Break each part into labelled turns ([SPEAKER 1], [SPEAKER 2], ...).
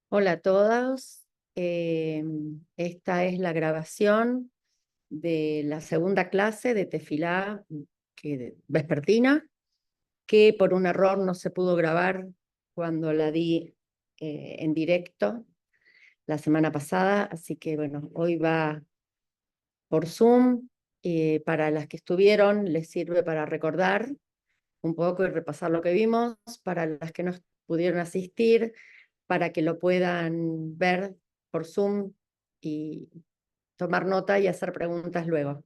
[SPEAKER 1] Hola a todos. Esta es la grabación de la segunda clase de Tefilá vespertina, que por un error no se pudo grabar cuando la di en directo la semana pasada. Así que bueno, hoy va por Zoom. Para las que estuvieron, les sirve para recordar un poco y repasar lo que vimos. Para las que no pudieron asistir, para que lo puedan ver por Zoom y tomar nota y hacer preguntas luego.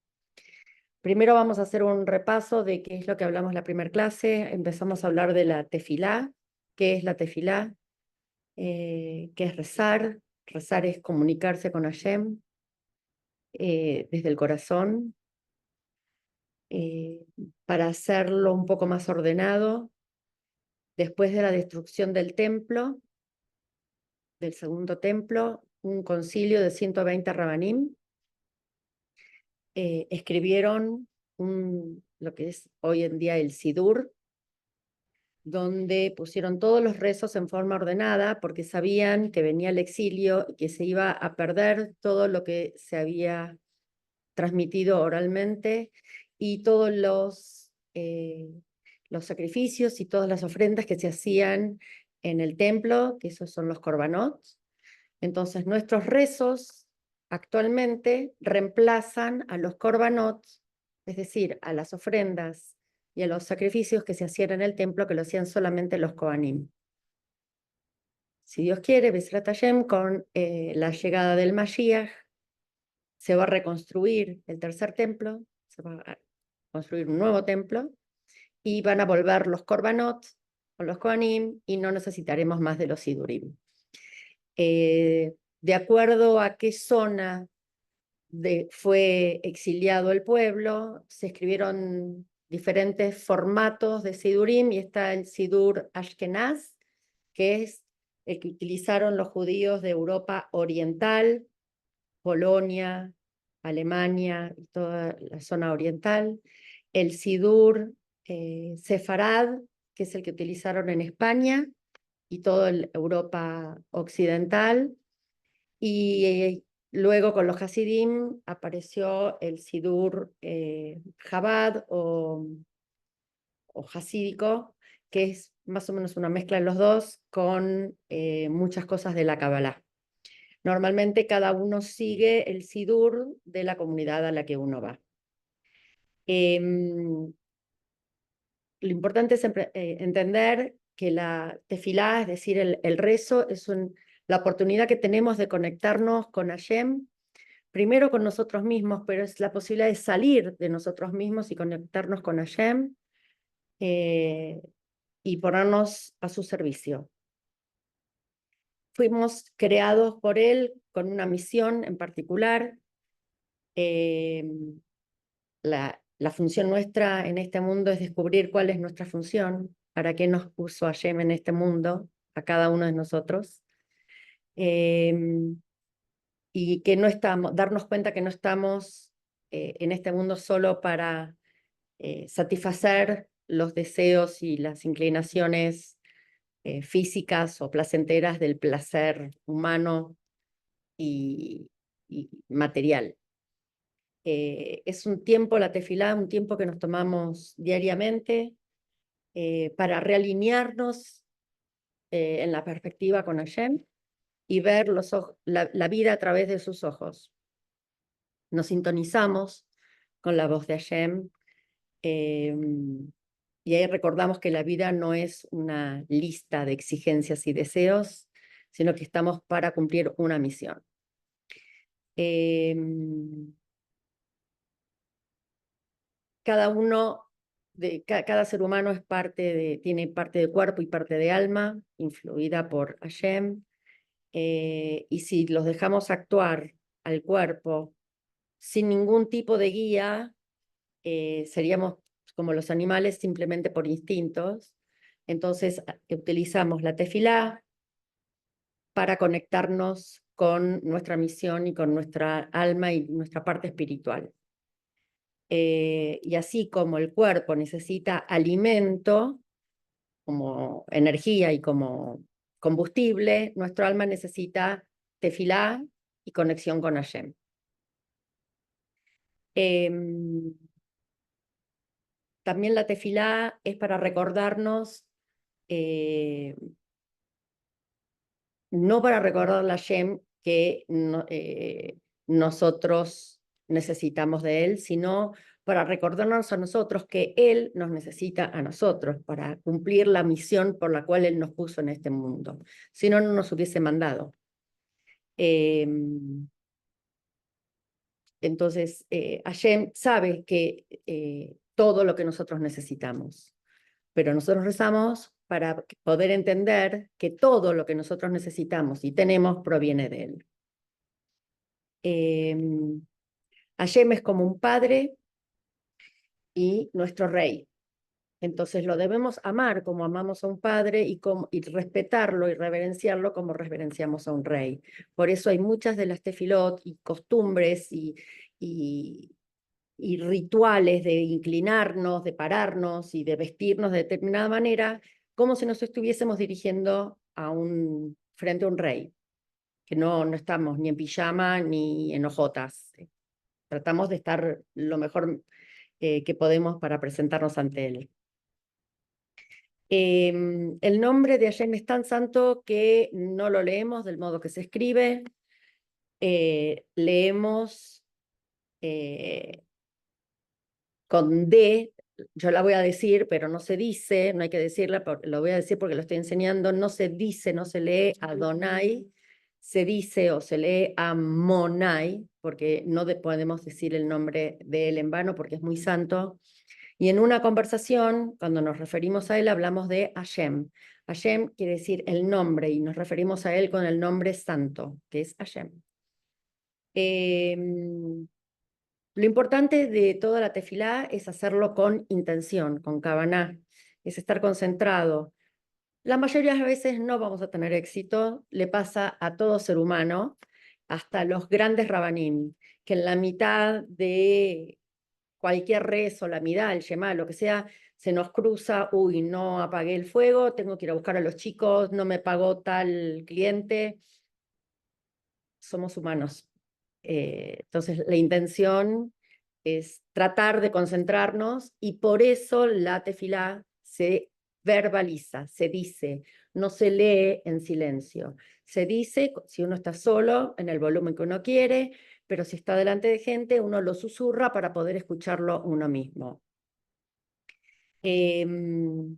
[SPEAKER 1] Primero vamos a hacer un repaso de qué es lo que hablamos en la primera clase. Empezamos a hablar de la tefilá. ¿Qué es la tefilá? ¿Qué es rezar? Rezar es comunicarse con Hashem desde el corazón. eh, para hacerlo un poco más ordenado, después de la destrucción del templo, del segundo templo, un concilio de 120 rabanim escribieron lo que es hoy en día el Sidur, donde pusieron todos los rezos en forma ordenada, porque sabían que venía el exilio y que se iba a perder todo lo que se había transmitido oralmente y todos los sacrificios y todas las ofrendas que se hacían en el templo, que esos son los korbanot. Entonces nuestros rezos actualmente reemplazan a los korbanot, es decir, a las ofrendas y a los sacrificios que se hacían en el templo, que lo hacían solamente los Kohanim. Si Dios quiere, Besrat Hashem, con la llegada del Mashiach, se va a reconstruir el tercer templo, se va a construir un nuevo templo, y van a volver los Korbanot con los Kohanim, y no necesitaremos más de los Sidurim. De acuerdo a qué zona fue exiliado el pueblo, se escribieron diferentes formatos de Sidurim, y está el Sidur Ashkenaz, que es el que utilizaron los judíos de Europa Oriental, Polonia, Alemania y toda la zona oriental. El Sidur Sefarad, que es el que utilizaron en España y toda Europa occidental. Y luego con los Hasidim apareció el Sidur Chabad o hasídico, que es más o menos una mezcla de los dos, con muchas cosas de la Kabbalah. Normalmente cada uno sigue el Sidur de la comunidad a la que uno va. Lo importante es entender que la tefilá, es decir, el rezo, es la oportunidad que tenemos de conectarnos con Hashem, primero con nosotros mismos, pero es la posibilidad de salir de nosotros mismos y conectarnos con Hashem y ponernos a su servicio. Fuimos creados por Él con una misión en particular. La función nuestra en este mundo es descubrir cuál es nuestra función, para qué nos puso Hashem en este mundo, a cada uno de nosotros. Y que no estamos, darnos cuenta que no estamos en este mundo solo para satisfacer los deseos y las inclinaciones físicas o placenteras del placer humano y material. Es un tiempo, la tefilá, un tiempo que nos tomamos diariamente para realinearnos en la perspectiva con Hashem y ver la vida a través de sus ojos. Nos sintonizamos con la voz de Hashem y ahí recordamos que la vida no es una lista de exigencias y deseos, sino que estamos para cumplir una misión. Cada ser humano tiene parte de cuerpo y parte de alma, influida por Hashem, y si los dejamos actuar al cuerpo sin ningún tipo de guía, seríamos como los animales simplemente por instintos. Entonces utilizamos la tefilá para conectarnos con nuestra misión y con nuestra alma y nuestra parte espiritual. Y así como el cuerpo necesita alimento, como energía y como combustible, nuestro alma necesita tefilá y conexión con Hashem. También la tefilá es para recordarnos, no para recordarle a Hashem que nosotros necesitamos de él, sino para recordarnos a nosotros que él nos necesita a nosotros para cumplir la misión por la cual él nos puso en este mundo. Si no, no nos hubiese mandado. Entonces, Hashem sabe que todo lo que nosotros necesitamos, pero nosotros rezamos para poder entender que todo lo que nosotros necesitamos y tenemos proviene de él. Hashem es como un padre y nuestro rey. Entonces lo debemos amar como amamos a un padre y respetarlo y reverenciarlo como reverenciamos a un rey. Por eso hay muchas de las tefilot y costumbres y rituales de inclinarnos, de pararnos y de vestirnos de determinada manera, como si nos estuviésemos dirigiendo frente a un rey, que no estamos ni en pijama ni en hojotas. Tratamos de estar lo mejor que podemos para presentarnos ante él. El nombre de Hashem es tan santo que no lo leemos del modo que se escribe. Leemos con D, yo la voy a decir, pero no se dice, no hay que decirla, lo voy a decir porque lo estoy enseñando, no se dice, no se lee Adonai, se dice o se lee Amonai, porque no podemos decir el nombre de él en vano porque es muy santo. Y en una conversación, cuando nos referimos a él, hablamos de Hashem. Hashem quiere decir el nombre y nos referimos a él con el nombre santo, que es Hashem. Lo importante de toda la tefilá es hacerlo con intención, con kavaná, es estar concentrado. La mayoría de las veces no vamos a tener éxito, le pasa a todo ser humano, hasta los grandes rabanim, que en la mitad de cualquier rezo, la midá, el yemá, lo que sea, se nos cruza, uy, no apagué el fuego, tengo que ir a buscar a los chicos, no me pagó tal cliente. Somos humanos. Entonces, la intención es tratar de concentrarnos y por eso la tefilá se verbaliza, se dice, no se lee en silencio. Se dice si uno está solo, en el volumen que uno quiere, pero si está delante de gente, uno lo susurra para poder escucharlo uno mismo. Tenemos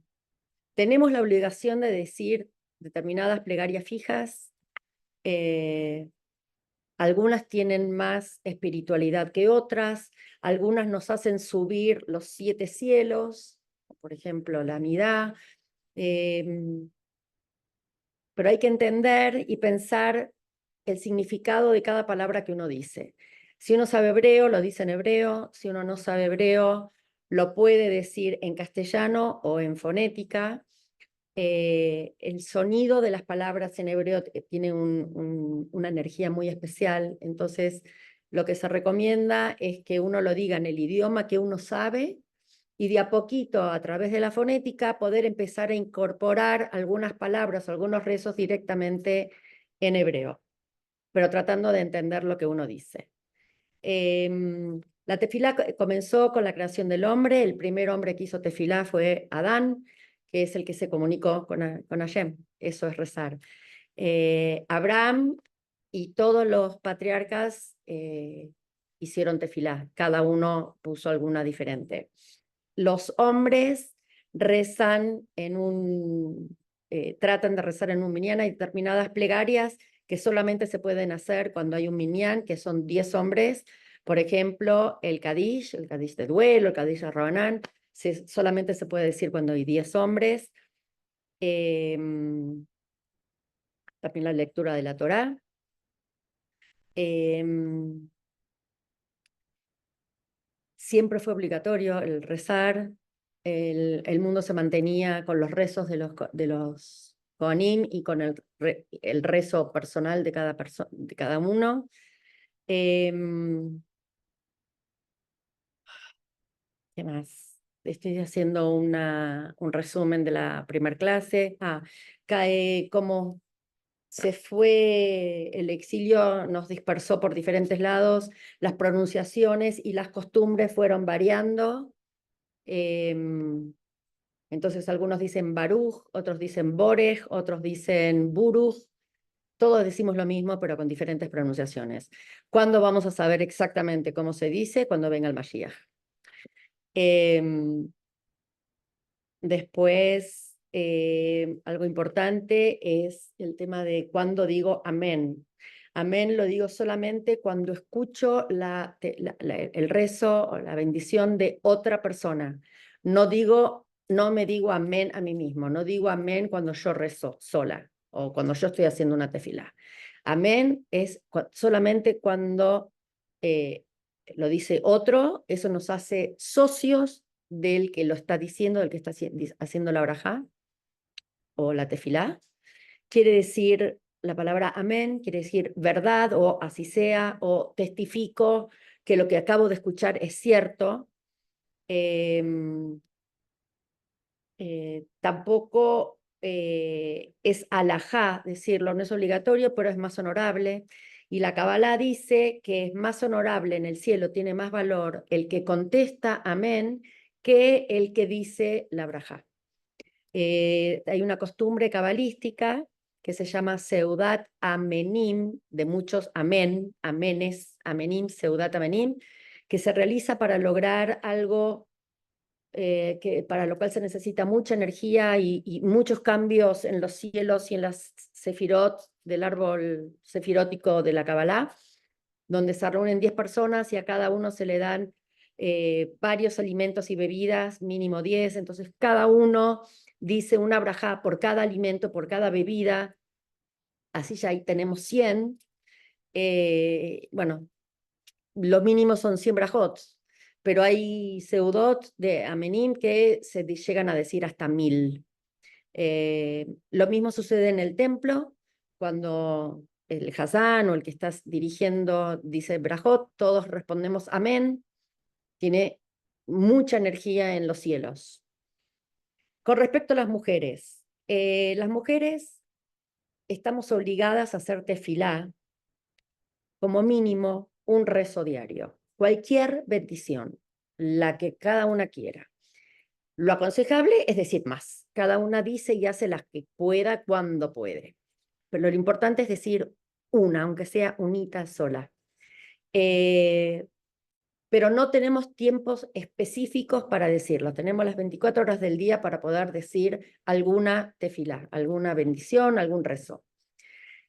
[SPEAKER 1] la obligación de decir determinadas plegarias fijas. Algunas tienen más espiritualidad que otras, algunas nos hacen subir los 7 cielos, por ejemplo, la Amidá, pero hay que entender y pensar el significado de cada palabra que uno dice. Si uno sabe hebreo, lo dice en hebreo; si uno no sabe hebreo, lo puede decir en castellano o en fonética. El sonido de las palabras en hebreo tiene una energía muy especial, entonces lo que se recomienda es que uno lo diga en el idioma que uno sabe y de a poquito, a través de la fonética, poder empezar a incorporar algunas palabras, algunos rezos directamente en hebreo, pero tratando de entender lo que uno dice. La tefilá comenzó con la creación del hombre. El primer hombre que hizo tefilá fue Adán, que es el que se comunicó con Hashem. Eso es rezar. Abraham y todos los patriarcas hicieron tefilá. Cada uno puso alguna diferente. Los hombres rezan tratan de rezar en un minyan. Hay determinadas plegarias que solamente se pueden hacer cuando hay un minyan, que son 10 hombres. Por ejemplo, el Kadish de duelo, el Kadish de Rabanán, solamente se puede decir cuando hay 10 hombres. También la lectura de la Torá. Siempre fue obligatorio el rezar. El mundo se mantenía con los rezos de los Kohanim y con el rezo personal de cada uno. ¿Qué más? estoy haciendo un resumen de la primera clase. Como se fue el exilio, nos dispersó por diferentes lados, las pronunciaciones y las costumbres fueron variando. Entonces algunos dicen Baruch, otros dicen Borej, otros dicen Buruj. Todos decimos lo mismo, pero con diferentes pronunciaciones. ¿Cuándo vamos a saber exactamente cómo se dice? Cuando venga el Mashiach. Después, algo importante es el tema de cuando digo amén. Amén lo digo solamente cuando escucho el rezo o la bendición de otra persona. No me digo amén a mí mismo, no digo amén cuando yo rezo sola o cuando yo estoy haciendo una tefilá. Amén es solamente cuando lo dice otro, eso nos hace socios del que lo está diciendo, del que está haciendo la brajá o la tefilá. Quiere decir, la palabra amén quiere decir verdad o así sea, o testifico que lo que acabo de escuchar es cierto. Tampoco es alajá decirlo, no es obligatorio, pero es más honorable. Y la Kabbalah dice que es más honorable en el cielo, tiene más valor el que contesta amén que el que dice la brajá. Hay una costumbre cabalística que se llama Seudat Amenim, de muchos amén, amenes, amenim, Seudat Amenim, que se realiza para lograr algo para lo cual se necesita mucha energía y muchos cambios en los cielos y en las sefirot del árbol sefirótico de la Kabbalah, donde se reúnen 10 personas y a cada uno se le dan varios alimentos y bebidas, mínimo 10, entonces cada uno dice una brajá por cada alimento, por cada bebida, así ya ahí tenemos 100. Bueno, lo mínimo son 100 brajot, pero hay seudot de amenim que se llegan a decir hasta 1000. Lo mismo sucede en el templo, cuando el Hazán o el que estás dirigiendo dice brajot, todos respondemos amén, tiene mucha energía en los cielos. Con respecto a las mujeres estamos obligadas a hacer tefilá, como mínimo un rezo diario, cualquier bendición, la que cada una quiera. Lo aconsejable es decir más. Cada una dice y hace las que pueda cuando puede. Pero lo importante es decir una, aunque sea unita sola. Pero no tenemos tiempos específicos para decirlo. Tenemos las 24 horas del día para poder decir alguna tefilá, alguna bendición, algún rezo.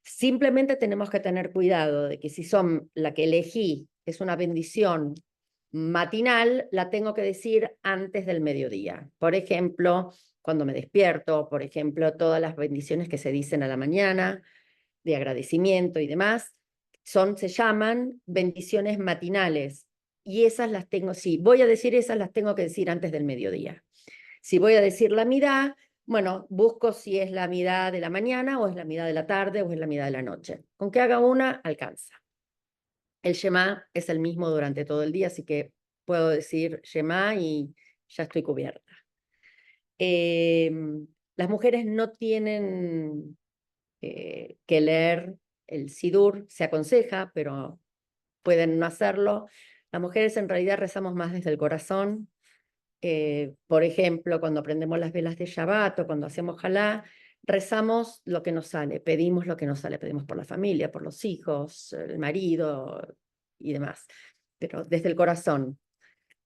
[SPEAKER 1] Simplemente tenemos que tener cuidado de que si son la que elegí es una bendición matinal, la tengo que decir antes del mediodía. Por ejemplo, cuando me despierto, por ejemplo, todas las bendiciones que se dicen a la mañana, de agradecimiento y demás, se llaman bendiciones matinales. Y esas las tengo, si voy a decir esas, las tengo que decir antes del mediodía. Si voy a decir la midá, bueno, busco si es la midá de la mañana o es la midá de la tarde o es la midá de la noche. Con que haga una, alcanza. El Shema es el mismo durante todo el día, así que puedo decir Shema y ya estoy cubierta. Las mujeres no tienen que leer el Sidur, se aconseja, pero pueden no hacerlo. Las mujeres en realidad rezamos más desde el corazón. Por ejemplo, cuando prendemos las velas de Shabbat o cuando hacemos Jalá, rezamos lo que nos sale, pedimos lo que nos sale, pedimos por la familia, por los hijos, el marido y demás, pero desde el corazón.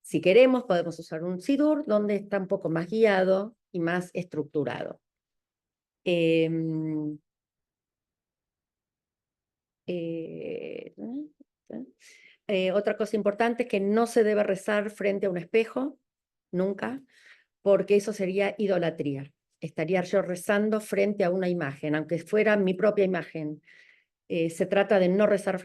[SPEAKER 1] Si queremos, podemos usar un sidur donde está un poco más guiado y más estructurado. Eh, eh, Otra cosa importante es que no se debe rezar frente a un espejo, nunca, porque eso sería idolatría. Estaría yo rezando frente a una imagen, aunque fuera mi propia imagen. Se trata de no rezar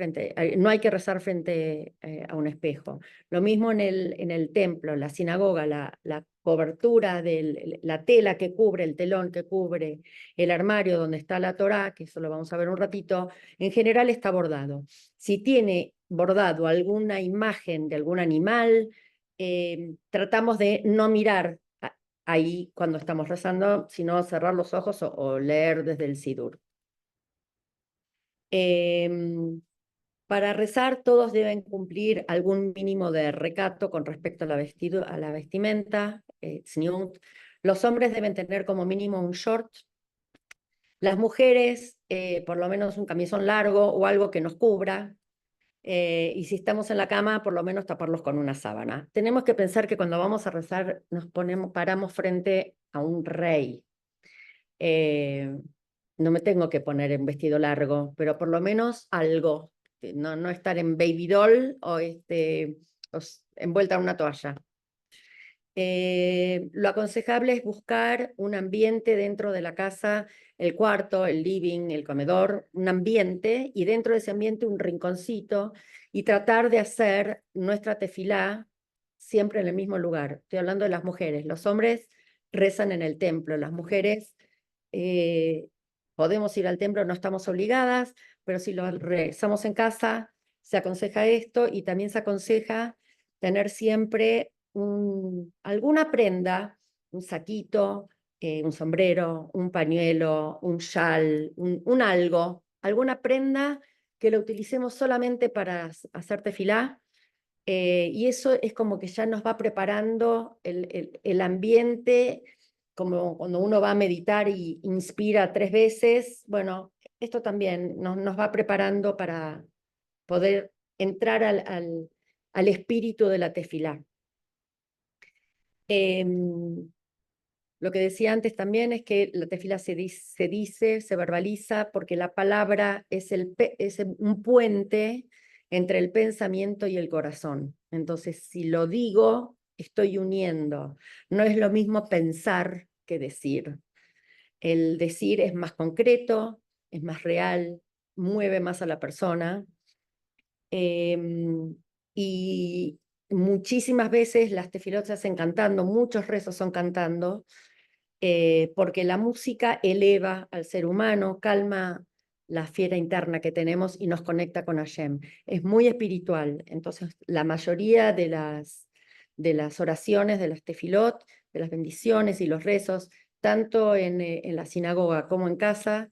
[SPEAKER 1] no hay que rezar frente a un espejo. Lo mismo en el templo, la sinagoga, la cobertura de la tela que cubre, el telón que cubre el armario donde está la Torá, que eso lo vamos a ver un ratito, en general está bordado. Si tiene bordado alguna imagen de algún animal, tratamos de no mirar ahí cuando estamos rezando, sino cerrar los ojos o leer desde el Sidur. Para rezar todos deben cumplir algún mínimo de recato con respecto a la vestimenta, tzniut. Los hombres deben tener como mínimo un short. Las mujeres, por lo menos un camisón largo o algo que nos cubra. Y si estamos en la cama, por lo menos taparlos con una sábana. Tenemos que pensar que cuando vamos a rezar paramos frente a un rey. No me tengo que poner en vestido largo, pero por lo menos algo. No estar en baby doll o envuelta en una toalla. Lo aconsejable es buscar un ambiente dentro de la casa, el cuarto, el living, el comedor, un ambiente, y dentro de ese ambiente un rinconcito, y tratar de hacer nuestra tefilá siempre en el mismo lugar. Estoy hablando de las mujeres. Los hombres rezan en el templo, las mujeres podemos ir al templo, no estamos obligadas, pero si lo rezamos en casa, se aconseja esto, y también se aconseja tener siempre alguna prenda, un saquito, un sombrero, un pañuelo, un chal, un algo, alguna prenda que lo utilicemos solamente para hacer tefilá, y eso es como que ya nos va preparando el ambiente, como cuando uno va a meditar y inspira 3 veces. Bueno, esto también nos va preparando para poder entrar al espíritu de la tefilá. Lo que decía antes también es que la tefilá se dice, se verbaliza, porque la palabra es un puente entre el pensamiento y el corazón. Entonces, si lo digo, estoy uniendo. No es lo mismo pensar que decir. El decir es más concreto, es más real, mueve más a la persona. Y muchísimas veces las tefilot se hacen cantando, muchos rezos son cantando, porque la música eleva al ser humano, calma la fiera interna que tenemos y nos conecta con Hashem. Es muy espiritual. Entonces, la mayoría de las oraciones, de las tefilot, de las bendiciones y los rezos, tanto en la sinagoga como en casa,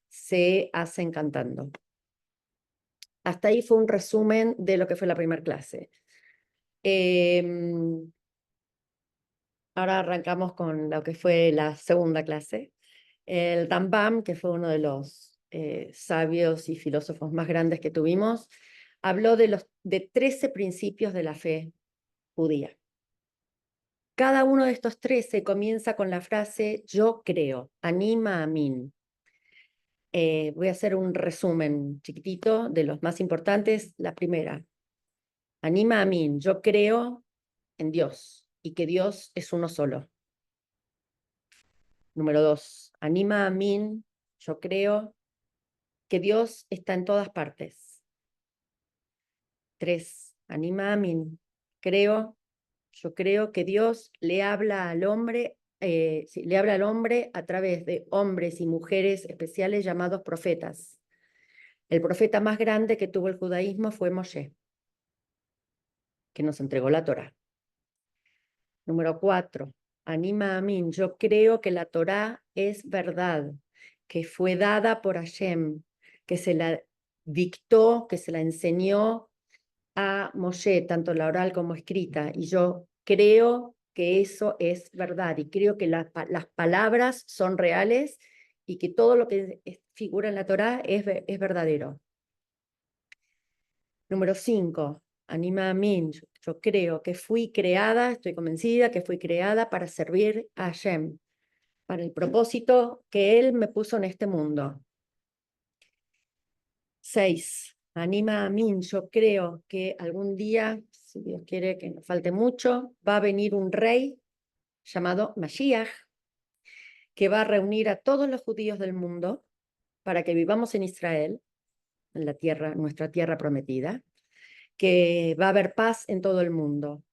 [SPEAKER 1] se hacen cantando. Hasta ahí fue un resumen de lo que fue la primera clase. Ahora arrancamos con lo que fue la segunda clase. El Rambam, que fue uno de los sabios y filósofos más grandes que tuvimos, habló de 13 principios de la fe judía. Cada uno de estos 13 comienza con la frase yo creo, anima amin. Voy a hacer un resumen chiquitito de los más importantes. La primera, anima amin, yo creo en Dios y que Dios es uno solo. Número 2, anima amin, yo creo que Dios está en todas partes. 3, anima amin, yo creo que Dios le habla al hombre, le habla al hombre a través de hombres y mujeres especiales llamados profetas. El profeta más grande que tuvo el judaísmo fue Moshe, que nos entregó la Torá. Número 4, anima amin, yo creo que la Torá es verdad, que fue dada por Hashem, que se la dictó, que se la enseñó a Moshe, tanto la oral como escrita, y yo creo que eso es verdad, y creo que las palabras son reales, y que todo lo que figura en la Torá es verdadero. Número 5, anima amin, yo creo que fui creada, estoy convencida que fui creada para servir a Hashem, para el propósito que Él me puso en este mundo. 6, anima amin, yo creo que algún día, si Dios quiere que no falte mucho, va a venir un rey llamado Mashiach, que va a reunir a todos los judíos del mundo para que vivamos en Israel, en la tierra, nuestra tierra prometida, que va a haber paz en todo el mundo.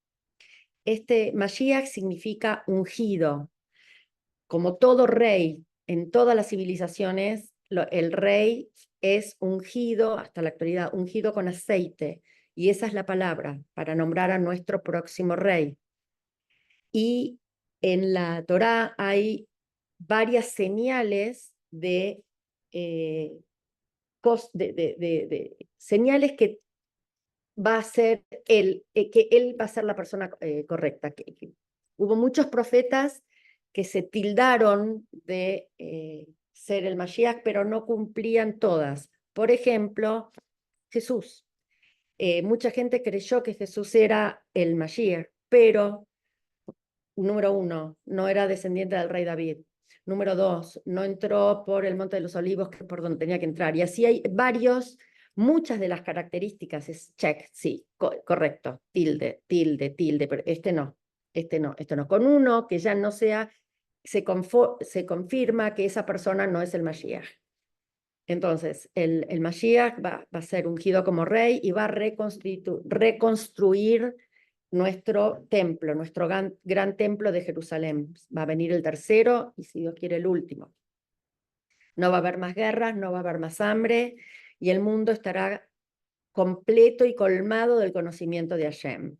[SPEAKER 1] Este Mashiach significa ungido. Como todo rey en todas las civilizaciones, el rey es ungido, hasta la actualidad, ungido con aceite, y esa es la palabra para nombrar a nuestro próximo rey. Y en la Torá hay varias señales de señales que va a ser que él va a ser la persona correcta. Hubo muchos profetas que se tildaron de ser el Mashiach, pero no cumplían todas. Por ejemplo, Jesús. Mucha gente creyó que Jesús era el Mashiach, pero, número uno, no era descendiente del rey David. Número dos, no entró por el Monte de los Olivos, que es por donde tenía que entrar. Y así hay muchas de las características es check, sí, correcto, tilde, tilde, tilde, pero este no, este no, este no. Con uno que ya no sea, se confirma que esa persona no es el Mashiach. Entonces, el Mashiach va a ser ungido como rey y va a reconstruir nuestro templo, nuestro gran templo de Jerusalén. Va a venir el tercero y, si Dios quiere, el último. No va a haber más guerras, no va a haber más hambre y el mundo estará completo y colmado del conocimiento de Hashem.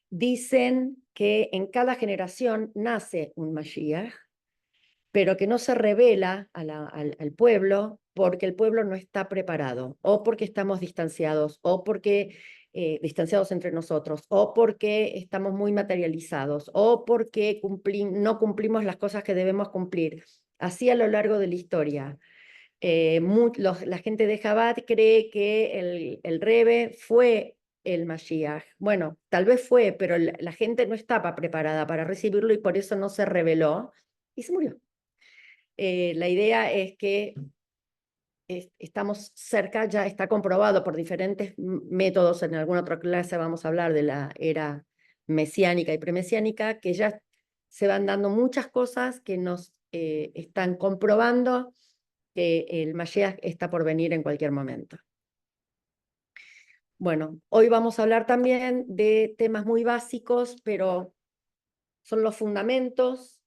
[SPEAKER 1] Dicen que en cada generación nace un Mashiach, pero que no se revela al pueblo porque el pueblo no está preparado, o porque estamos distanciados, o porque distanciados entre nosotros, o porque estamos muy materializados, o porque no cumplimos las cosas que debemos cumplir. Así a lo largo de la historia. La gente de Chabad cree que el Rebbe fue el Mashiach. Bueno, tal vez fue, pero la gente no estaba preparada para recibirlo y por eso no se reveló y se murió. La idea es que estamos cerca, ya está comprobado por diferentes métodos, en alguna otra clase vamos a hablar de la era mesiánica y premesiánica, que ya se van dando muchas cosas que nos están comprobando que el Mashiach está por venir en cualquier momento. Bueno, hoy vamos a hablar también de temas muy básicos, pero son los fundamentos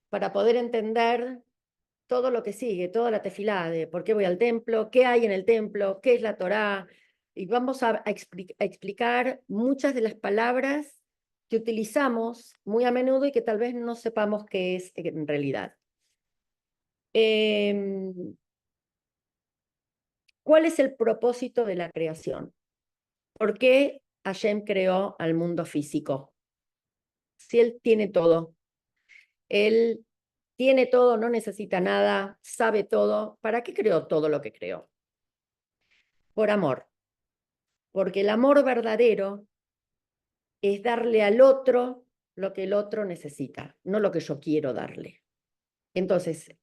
[SPEAKER 1] para poder entender todo lo que sigue, toda la tefilá de por qué voy al templo, qué hay en el templo, qué es la Torá, y vamos a explicar muchas de las palabras que utilizamos muy a menudo y que tal vez no sepamos qué es en realidad. ¿Cuál es el propósito de la creación? ¿Por qué Hashem creó al mundo físico? Si Él tiene todo, Él tiene todo, no necesita nada, sabe todo, ¿para qué creó todo lo que creó? Por amor. Porque el amor verdadero es darle al otro lo que el otro necesita, no lo que yo quiero darle. Entonces,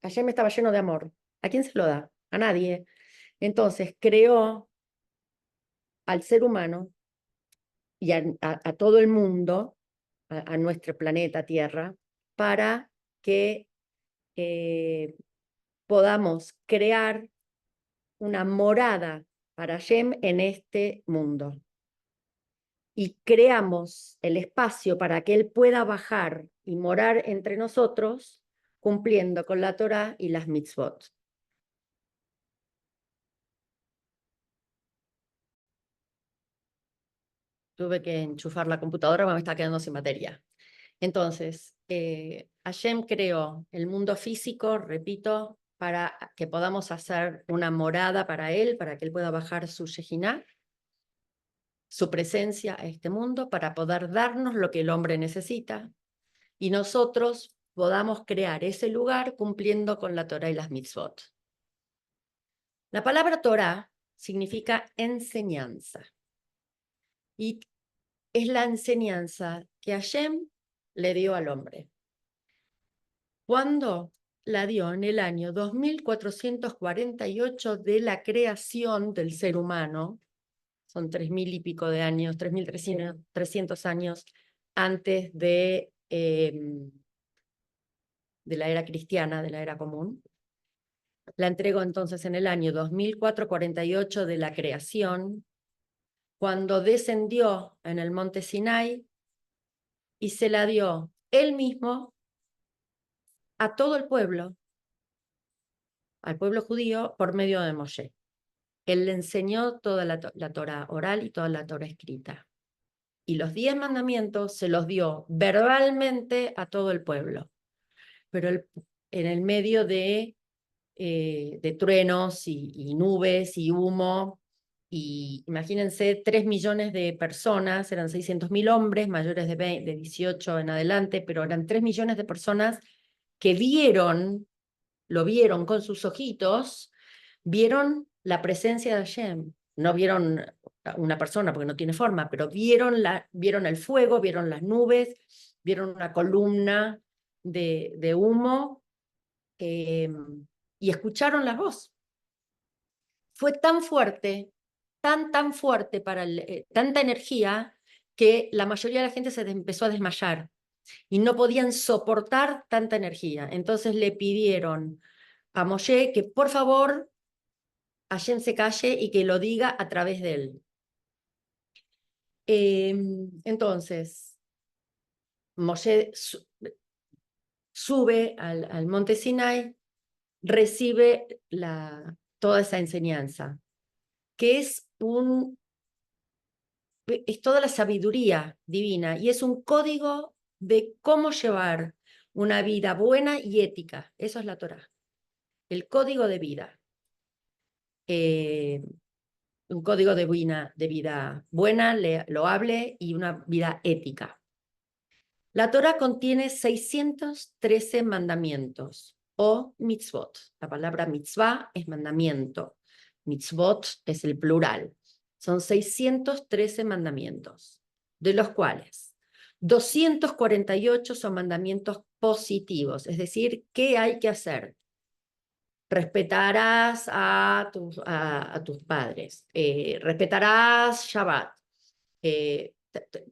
[SPEAKER 1] Hashem estaba lleno de amor. ¿A quién se lo da? A nadie. Entonces, creó al ser humano y a todo el mundo, a nuestro planeta Tierra, para que podamos crear una morada para Hashem en este mundo. Y creamos el espacio para que Él pueda bajar y morar entre nosotros, cumpliendo con la Torá y las mitzvot. Tuve que enchufar la computadora porque me está quedando sin batería. Entonces, Hashem creó el mundo físico, repito, para que podamos hacer una morada para Él, para que Él pueda bajar su Shejiná, su presencia a este mundo, para poder darnos lo que el hombre necesita, y nosotros podamos crear ese lugar cumpliendo con la Torá y las mitzvot. La palabra Torá significa enseñanza, y es la enseñanza que Hashem le dio al hombre. ¿Cuándo? La dio en el año 2448 de la creación del ser humano, son 3000 y pico de años, 3300 años antes de la era cristiana, de la era común. La entregó entonces en el año 2448 de la creación, cuando descendió en el monte Sinai y se la dio él mismo a todo el pueblo, al pueblo judío, por medio de Moshe. Él le enseñó toda la Torá oral y toda la Torá escrita. Y los 10 mandamientos se los dio verbalmente a todo el pueblo. Pero en el medio de truenos y nubes y humo, y imagínense 3 millones de personas, eran 600.000 hombres mayores de 18 en adelante, pero eran 3 millones de personas que lo vieron con sus ojitos, vieron la presencia de Hashem. No vieron una persona porque no tiene forma, pero vieron el fuego, vieron las nubes, vieron una columna de humo, y escucharon la voz. Fue tan fuerte, tan fuerte, tanta energía, que la mayoría de la gente se empezó a desmayar y no podían soportar tanta energía. Entonces le pidieron a Moshe que por favor Hashem se calle y que lo diga a través de él. Entonces, Moshe sube al monte Sinai, recibe toda esa enseñanza, que es toda la sabiduría divina y es un código de cómo llevar una vida buena y ética. Eso es la Torá, el código de vida. Un código de vida buena, loable y una vida ética. La Torá contiene 613 mandamientos o mitzvot. La palabra mitzvah es mandamiento. Mitzvot es el plural. Son 613 mandamientos, de los cuales 248 son mandamientos positivos, es decir, ¿qué hay que hacer? Respetarás a tus padres, respetarás Shabbat,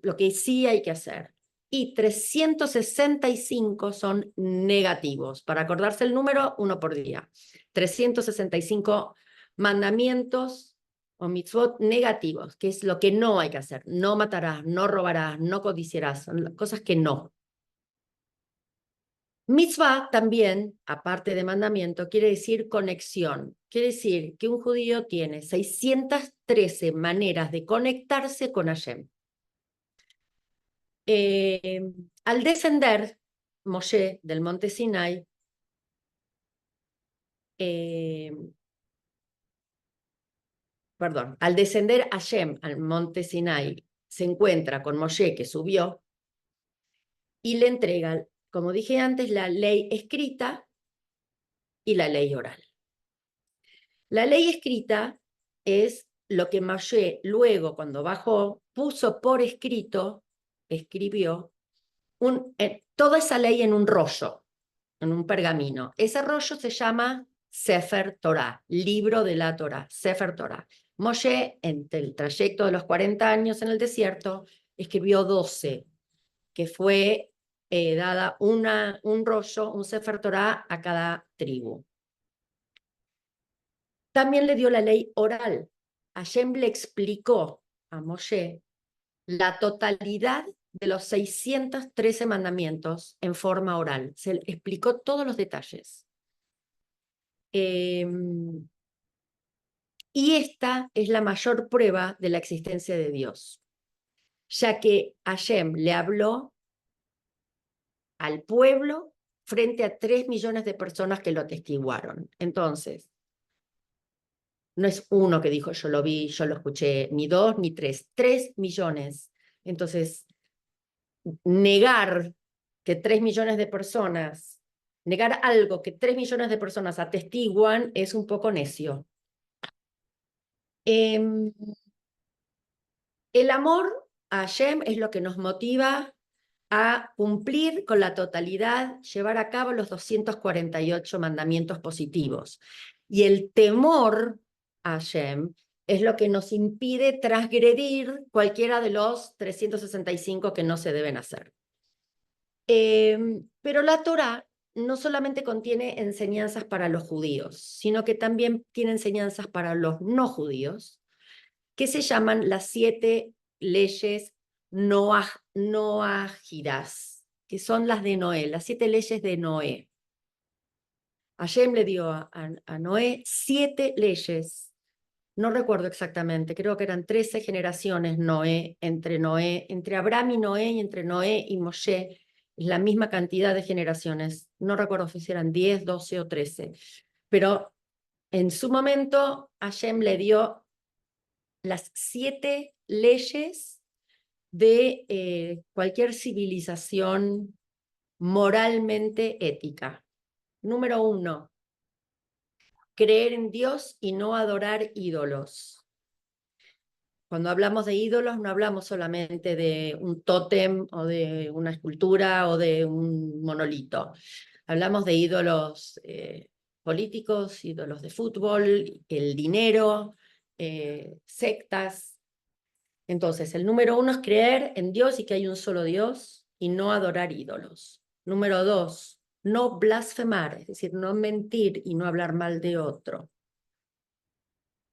[SPEAKER 1] lo que sí hay que hacer. Y 365 son negativos. Para acordarse el número, uno por día. 365 mandamientos o mitzvot negativos, que es lo que no hay que hacer. No matarás, no robarás, no codiciarás, son cosas que no. Mitzvah también, aparte de mandamiento, quiere decir conexión. Quiere decir que un judío tiene 613 maneras de conectarse con Hashem. Al descender Moshe del monte Sinai, al descender Hashem al monte Sinai, se encuentra con Moshe que subió y le entrega, como dije antes, la ley escrita y la ley oral. La ley escrita es lo que Moshe luego, cuando bajó, puso por escrito, escribió, toda esa ley en un rollo, en un pergamino. Ese rollo se llama Sefer Torah, libro de la Torah, Sefer Torah. Moshe, en el trayecto de los 40 años en el desierto, escribió 12, que fue dada un rollo, un Sefer Torah a cada tribu. También le dio la ley oral. Hashem le explicó a Moshe la totalidad de los 613 mandamientos en forma oral. Se le explicó todos los detalles. Y esta es la mayor prueba de la existencia de Dios, ya que Hashem le habló al pueblo frente a 3 millones de personas que lo atestiguaron. Entonces, no es uno que dijo yo lo vi, yo lo escuché, ni 2 ni 3, 3 millones. Entonces, negar que 3 millones de personas, negar algo que 3 millones de personas atestiguan es un poco necio. El amor a Hashem es lo que nos motiva a cumplir con la totalidad, llevar a cabo los 248 mandamientos positivos. Y el temor a Hashem es lo que nos impide transgredir cualquiera de los 365 que no se deben hacer. Pero la Torá no solamente contiene enseñanzas para los judíos, sino que también tiene enseñanzas para los no judíos, que se llaman las 7 leyes noágidas, que son las de Noé, las 7 leyes de Noé. Hashem le dio a Noé 7 leyes No recuerdo exactamente, creo que eran 13 generaciones Noé, entre Abraham y Noé y entre Noé y Moshe, es la misma cantidad de generaciones. No recuerdo si eran 10, 12 o 13, pero en su momento Hashem le dio las 7 leyes de cualquier civilización moralmente ética. Número 1, creer en Dios y no adorar ídolos. Cuando hablamos de ídolos, no hablamos solamente de un tótem o de una escultura o de un monolito. Hablamos de ídolos políticos, ídolos de fútbol, el dinero, sectas. Entonces, el número 1 es creer en Dios y que hay un solo Dios y no adorar ídolos. Número 2, no blasfemar, es decir, no mentir y no hablar mal de otro.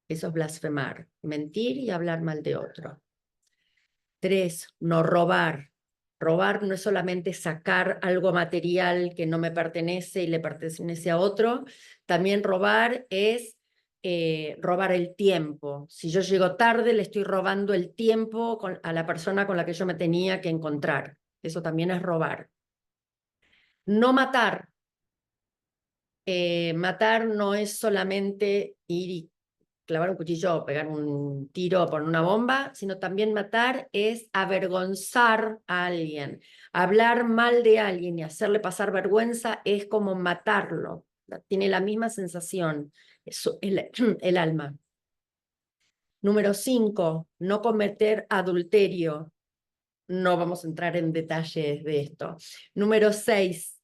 [SPEAKER 1] Eso es blasfemar, mentir y hablar mal de otro. 3, no robar. Robar no es solamente sacar algo material que no me pertenece y le pertenece a otro. También robar es robar el tiempo. Si yo llego tarde, le estoy robando el tiempo a la persona con la que yo me tenía que encontrar. Eso también es robar. No matar. Matar no es solamente ir y clavar un cuchillo o pegar un tiro o poner una bomba, sino también matar es avergonzar a alguien. Hablar mal de alguien y hacerle pasar vergüenza es como matarlo. Tiene la misma sensación, el alma. Número 5, no cometer adulterio. No vamos a entrar en detalles de esto. Número 6,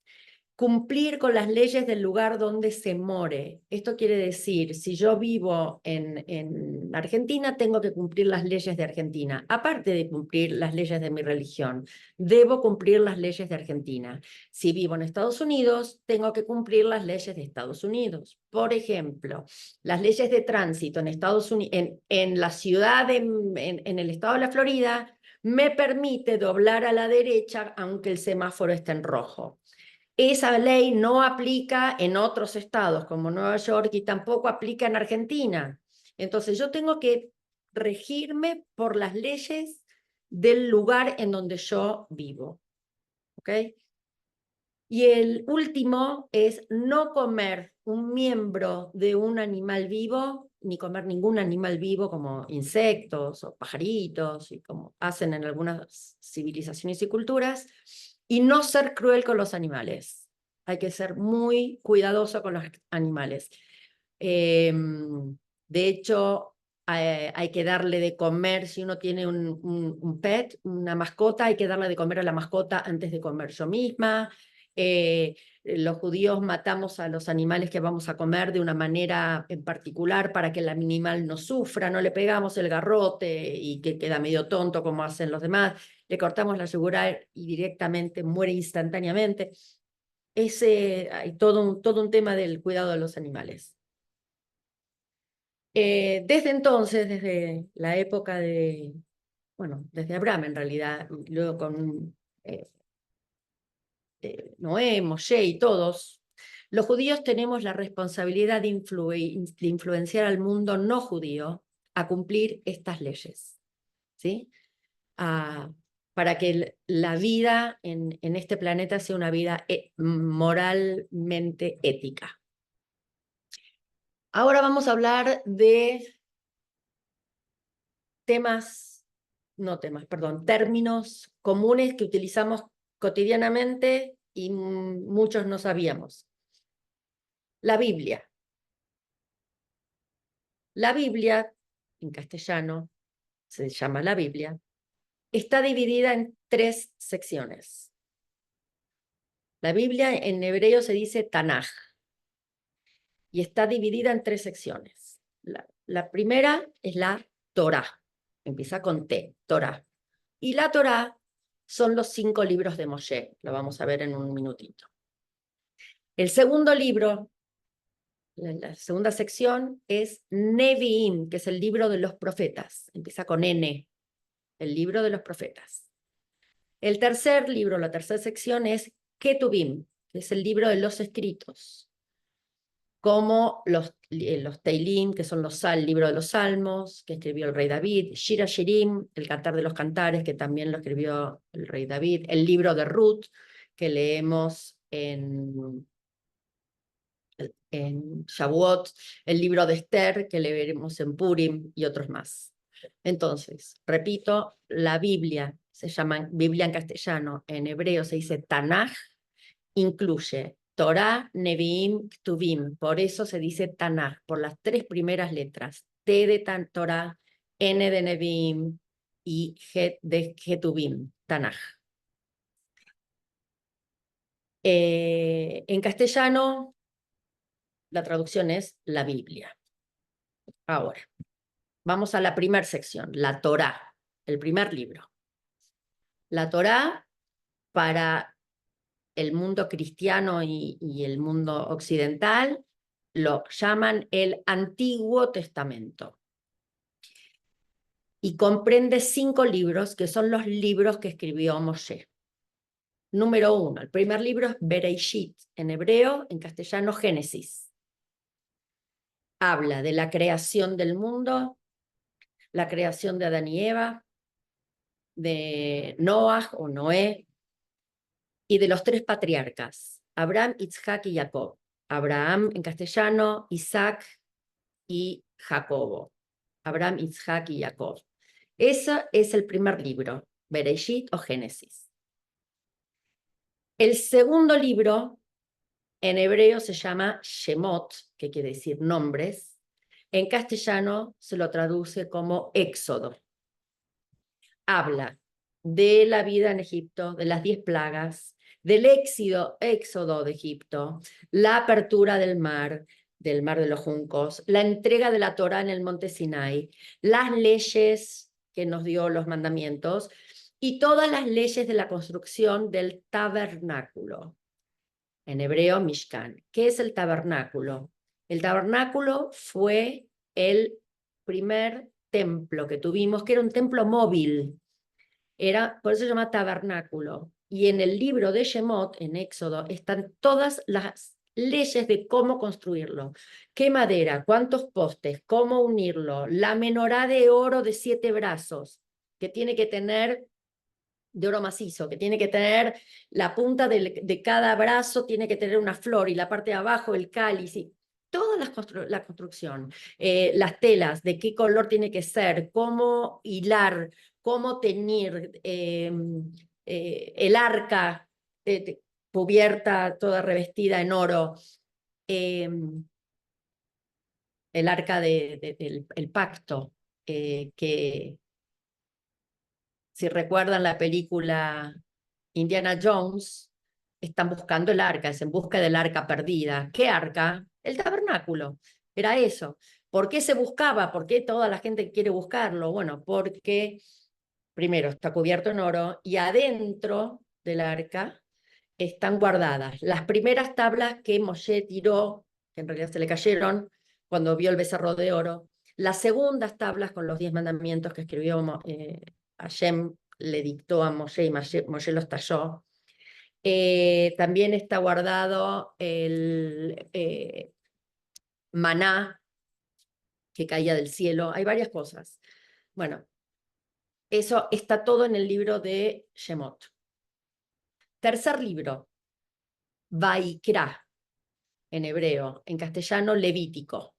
[SPEAKER 1] cumplir con las leyes del lugar donde se more. Esto quiere decir, si yo vivo en Argentina, tengo que cumplir las leyes de Argentina. Aparte de cumplir las leyes de mi religión, debo cumplir las leyes de Argentina. Si vivo en Estados Unidos, tengo que cumplir las leyes de Estados Unidos. Por ejemplo, las leyes de tránsito en Estados Unidos, en la ciudad, en el estado de la Florida, me permite doblar a la derecha aunque el semáforo esté en rojo. Esa ley no aplica en otros estados como Nueva York y tampoco aplica en Argentina. Entonces yo tengo que regirme por las leyes del lugar en donde yo vivo. ¿Ok? Y el último es no comer un miembro de un animal vivo, ni comer ningún animal vivo como insectos o pajaritos, y como hacen en algunas civilizaciones y culturas, y no ser cruel con los animales. Hay que ser muy cuidadoso con los animales. De hecho, hay que darle de comer, si uno tiene un pet, una mascota, hay que darle de comer a la mascota antes de comer yo misma. Los judíos matamos a los animales que vamos a comer de una manera en particular para que el animal no sufra, no le pegamos el garrote y que queda medio tonto como hacen los demás, le cortamos la yugular y directamente muere instantáneamente. Hay todo un tema del cuidado de los animales. Desde entonces, desde la época bueno, desde Abraham en realidad, y luego con Noé, Moshe y todos, los judíos tenemos la responsabilidad de influenciar al mundo no judío a cumplir estas leyes, ¿sí? A, para que la vida en este planeta sea una vida moralmente ética. Ahora vamos a hablar de términos comunes que utilizamos cotidianamente y muchos no sabíamos. La Biblia. La Biblia, en castellano se llama la Biblia, está dividida en 3 secciones. La Biblia en hebreo se dice Tanaj y está dividida en 3 secciones. La primera es la Torá, empieza con T, Torá. Y la Torá son los 5 libros de Moshe, lo vamos a ver en un minutito. El segundo libro, la segunda sección, es Nevi'im, que es el libro de los profetas, empieza con N, el libro de los profetas. El tercer libro, la tercera sección es Ketuvim, que es el libro de los escritos. como los Teilim, que son el libro de los Salmos, que escribió el rey David, Shira Shirim, el Cantar de los Cantares, que también lo escribió el rey David, el libro de Ruth, que leemos en Shavuot, el libro de Esther, que leeremos en Purim, y otros más. Entonces, repito, la Biblia se llama Biblia en castellano, en hebreo se dice Tanaj, incluye Torah, Nevi'im, Ktuvim, por eso se dice Tanaj, por las tres primeras letras, T de Torah, N de Nevi'im y G de Ketuvim, Tanaj. En castellano, la traducción es la Biblia. Ahora, vamos a la primera sección, la Torá, el primer libro. La Torá, para el mundo cristiano y el mundo occidental, lo llaman el Antiguo Testamento. Y comprende 5 libros, que son los libros que escribió Moshe. Número 1, el primer libro es Bereishit, en hebreo, en castellano Génesis. Habla de la creación del mundo, la creación de Adán y Eva, de Noah o Noé, y de los 3 patriarcas, Abraham, Isaac y Jacob. Abraham en castellano, Isaac y Jacobo. Abraham, Isaac y Jacob. Ese es el primer libro, Bereshit o Génesis. El segundo libro, en hebreo se llama Shemot, que quiere decir nombres. En castellano se lo traduce como Éxodo. Habla de la vida en Egipto, de las 10 plagas, del éxodo de Egipto, la apertura del mar de los juncos, la entrega de la Torá en el monte Sinai, las leyes que nos dio los mandamientos y todas las leyes de la construcción del tabernáculo. En hebreo, Mishkan. ¿Qué es el tabernáculo? El tabernáculo fue el primer templo que tuvimos, que era un templo móvil. Por eso se llama tabernáculo. Y en el libro de Shemot, en Éxodo, están todas las leyes de cómo construirlo. ¿Qué madera? ¿Cuántos postes? ¿Cómo unirlo? La menorá de oro de 7 brazos, que tiene que tener, de oro macizo, que tiene que tener la punta de cada brazo, tiene que tener una flor, y la parte de abajo el cáliz, y toda la construcción, las telas, de qué color tiene que ser, cómo hilar, cómo teñir, el arca cubierta, toda revestida en oro, el arca del pacto, que si recuerdan la película Indiana Jones, están buscando el arca, es en busca del arca perdida. ¿Qué arca? El tabernáculo. Era eso. ¿Por qué se buscaba? ¿Por qué toda la gente quiere buscarlo? Bueno, porque primero está cubierto en oro y adentro del arca están guardadas las primeras tablas que Moshe tiró, que en realidad se le cayeron cuando vio el becerro de oro, las segundas tablas con los 10 mandamientos que escribió Hashem, le dictó a Moshe y Moshe los talló. También está guardado el maná que caía del cielo. Hay varias cosas. Bueno, eso está todo en el libro de Shemot. Tercer libro, Vaikra, en hebreo, en castellano Levítico.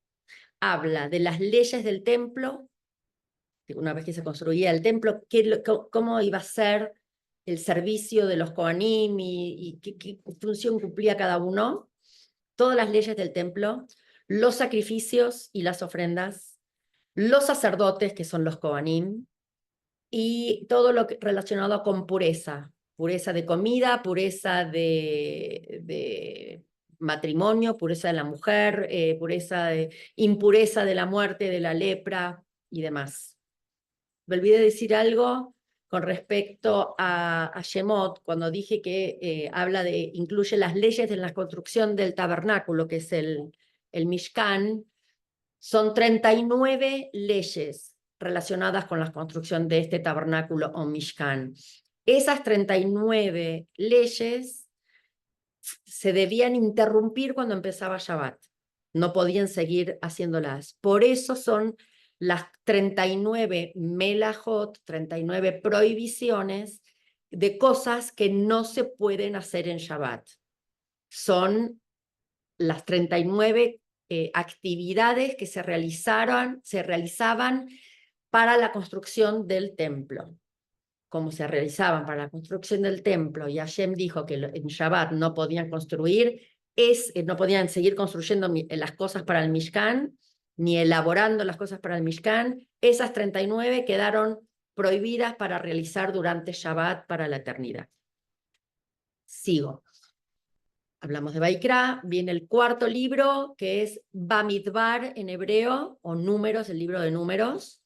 [SPEAKER 1] Habla de las leyes del templo, una vez que se construía el templo, cómo iba a ser el servicio de los Kohanim y qué función cumplía cada uno, todas las leyes del templo, los sacrificios y las ofrendas, los sacerdotes, que son los Kohanim, y todo lo relacionado con pureza, pureza de comida, pureza de matrimonio, pureza de la mujer, impureza de la muerte, de la lepra y demás. Me olvidé decir algo con respecto a Shemot, cuando dije que incluye las leyes de la construcción del tabernáculo, que es el Mishkan. Son 39 leyes relacionadas con la construcción de este tabernáculo o Mishkan. Esas 39 leyes se debían interrumpir cuando empezaba Shabbat. no podían seguir haciéndolas. Por eso son las 39 melajot, 39 prohibiciones de cosas que no se pueden hacer en Shabbat. Son las 39 actividades que se realizaban para la construcción del templo. Como se realizaban para la construcción del templo, y Hashem dijo que en Shabbat no podían construir, no podían seguir construyendo las cosas para el Mishkan, ni elaborando las cosas para el Mishkan. Esas 39 quedaron prohibidas para realizar durante Shabbat para la eternidad. Sigo. Hablamos de Baikra, viene el cuarto libro, que es Bamidbar en hebreo, o Números, el libro de Números,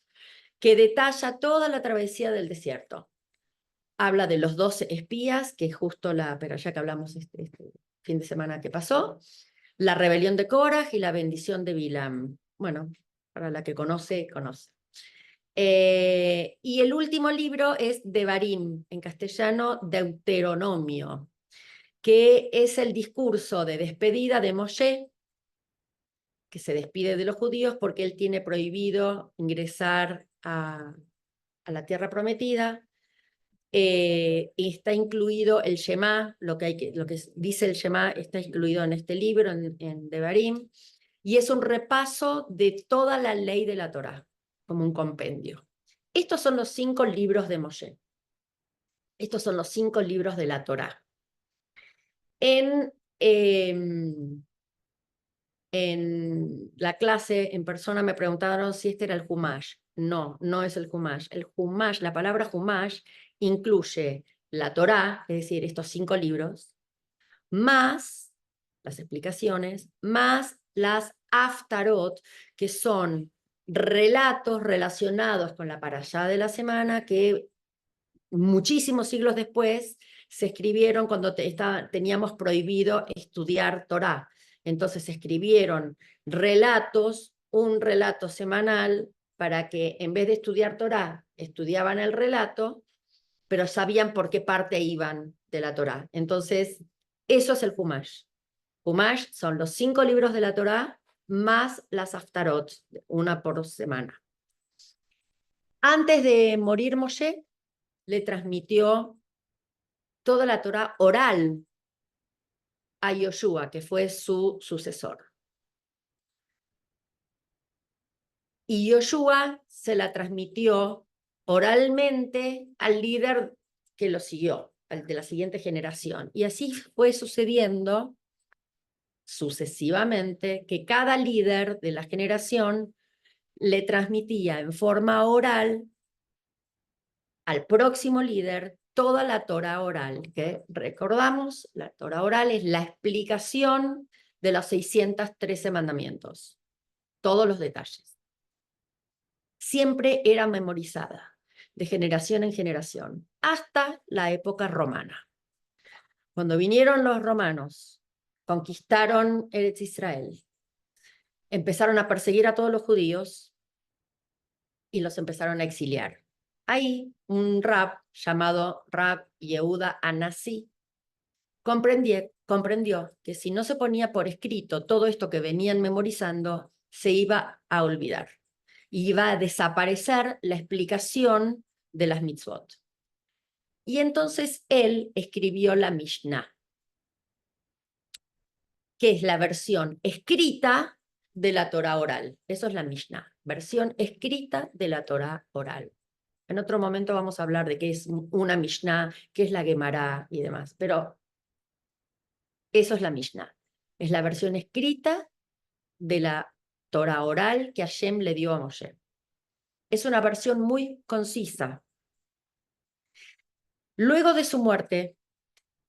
[SPEAKER 1] que detalla toda la travesía del desierto. Habla de los 12 espías, que es justo la perashá que hablamos este fin de semana que pasó, la rebelión de Korah y la bendición de Bilam. Bueno, para la que conoce, conoce. Y el último libro es Devarim, en castellano Deuteronomio, que es el discurso de despedida de Moshe, que se despide de los judíos porque él tiene prohibido ingresar a la tierra prometida. Y está incluido el Shema, lo que dice el Shema está incluido en este libro, en Devarim, y es un repaso de toda la ley de la Torá, como un compendio. Estos son los 5 libros de Moshe. Estos son los 5 libros de la Torá. En la clase en persona me preguntaron si este era el Humash. No, no es el Humash. El Humash, la palabra Humash incluye la Torá, es decir, estos 5 libros, más las explicaciones, más las Haftarot, que son relatos relacionados con la parashá de la semana que muchísimos siglos después se escribieron cuando teníamos prohibido estudiar Torá. Entonces se escribieron relatos, un relato semanal, para que en vez de estudiar Torá, estudiaban el relato, pero sabían por qué parte iban de la Torá. Entonces, eso es el Humash. Humash son los 5 libros de la Torá más las Haftarot, una por semana. Antes de morir Moshe, le transmitió toda la Torá oral a Yoshua, que fue su sucesor. Y Yoshua se la transmitió oralmente al líder que lo siguió, al de la siguiente generación. Y así fue sucediendo sucesivamente, que cada líder de la generación le transmitía en forma oral al próximo líder toda la Torá oral, que recordamos, la Torá oral es la explicación de los 613 mandamientos, todos los detalles. Siempre era memorizada, de generación en generación, hasta la época romana. Cuando vinieron los romanos, conquistaron Eretz Israel, empezaron a perseguir a todos los judíos y los empezaron a exiliar. Ahí un rab llamado Rab Yehuda Anasí comprendió que si no se ponía por escrito todo esto que venían memorizando, se iba a olvidar. Y iba a desaparecer la explicación de las mitzvot. Y entonces él escribió la Mishnah, que es la versión escrita de la Torah oral. Eso es la Mishnah, versión escrita de la Torah oral. En otro momento vamos a hablar de qué es una Mishnah, qué es la Gemara y demás, pero eso es la Mishnah. Es la versión escrita de la Torah oral que Hashem le dio a Moshe. Es una versión muy concisa. Luego de su muerte,